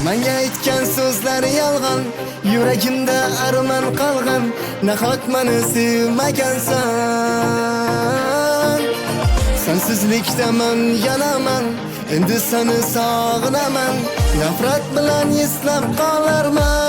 Menga aytgan so'zlari yolg'on, yuragimda armon qolgan, nahot meni sevmagansan. Sensizlikda men yanaman, endi seni sog'inaman, nafrat bilan eslab qolarman.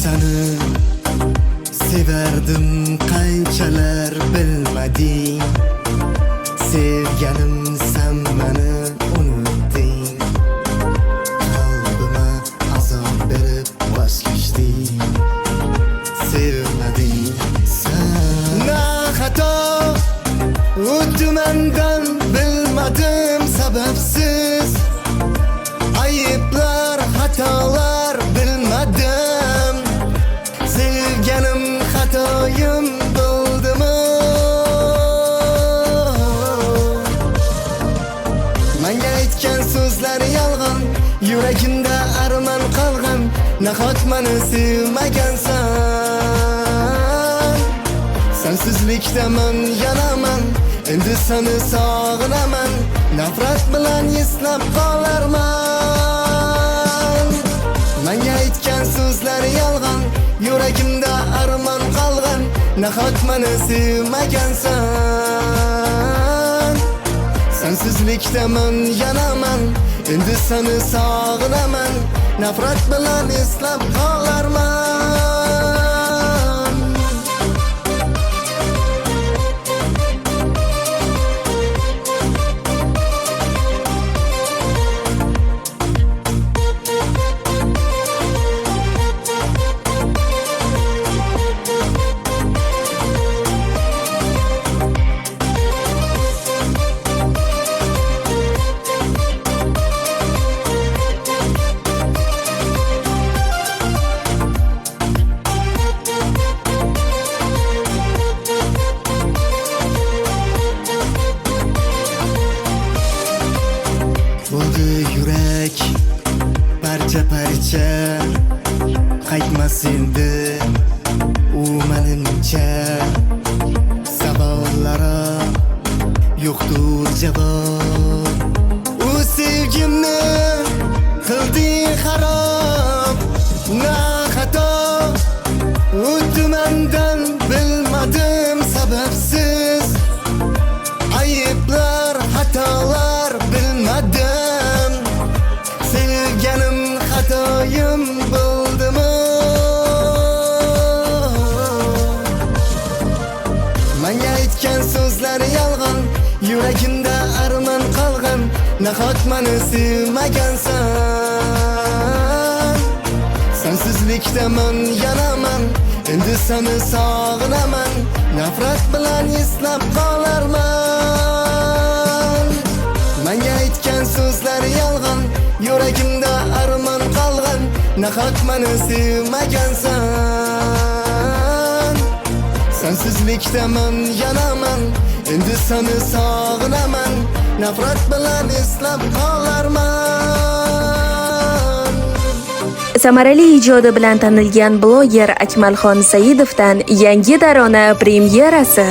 Seni severdim qanchalar bilmading. Sevganim sen meni unutding. Qalbime azob berib voz kechding. Sevmading sen. Na xato o'tdi mendan, bilmadim sababsiz. Ayıplar, hatalar bilmadim. Sevganim xatoyim bo'ldimi? Menga aytgan so'zlari yolg'on, yuragimda armon qolgan, nahot meni sevmagansan. Sensizlikda men yanaman, endi seni sog'inaman, nafrat bilan eslab qolarman. Menga aytgan so'zlari yolg'on, yuragimda armon qolgan, nahot meni sevmagansan. Sensizlikda men yanaman, endi seni sog'inaman, nafrat bilan eslab qolarman. Bo'ldi yurak parcha-parcha, qaytmas endi u menimcha. Savollari yo'qdir javob. U sevgimni qilding xarob. Na xato o'tdi mendan, bilmadim sababsiz. Ayıplar, hatalar bilmadim. Sevganim xatoyim bo'ldimi? Menga aytgan so'zlari yolg'on, yuragimda armon qolgan, nahot meni sevmagansan. Sensizlikda men yanaman, endi seni sog'inaman, nafrat bilan eslab qolarman. Menga aytgan so'zlari yolg'on, yuragimda armon qolgan, nahot meni sevmagansan. Sensizlikda men yanaman, endi seni sog'inaman, nafrat bilan eslab qolarman. Samarali ijodi bilan tanilgan bloger Akmalxon Saidovdan yangi tarona premyerasi.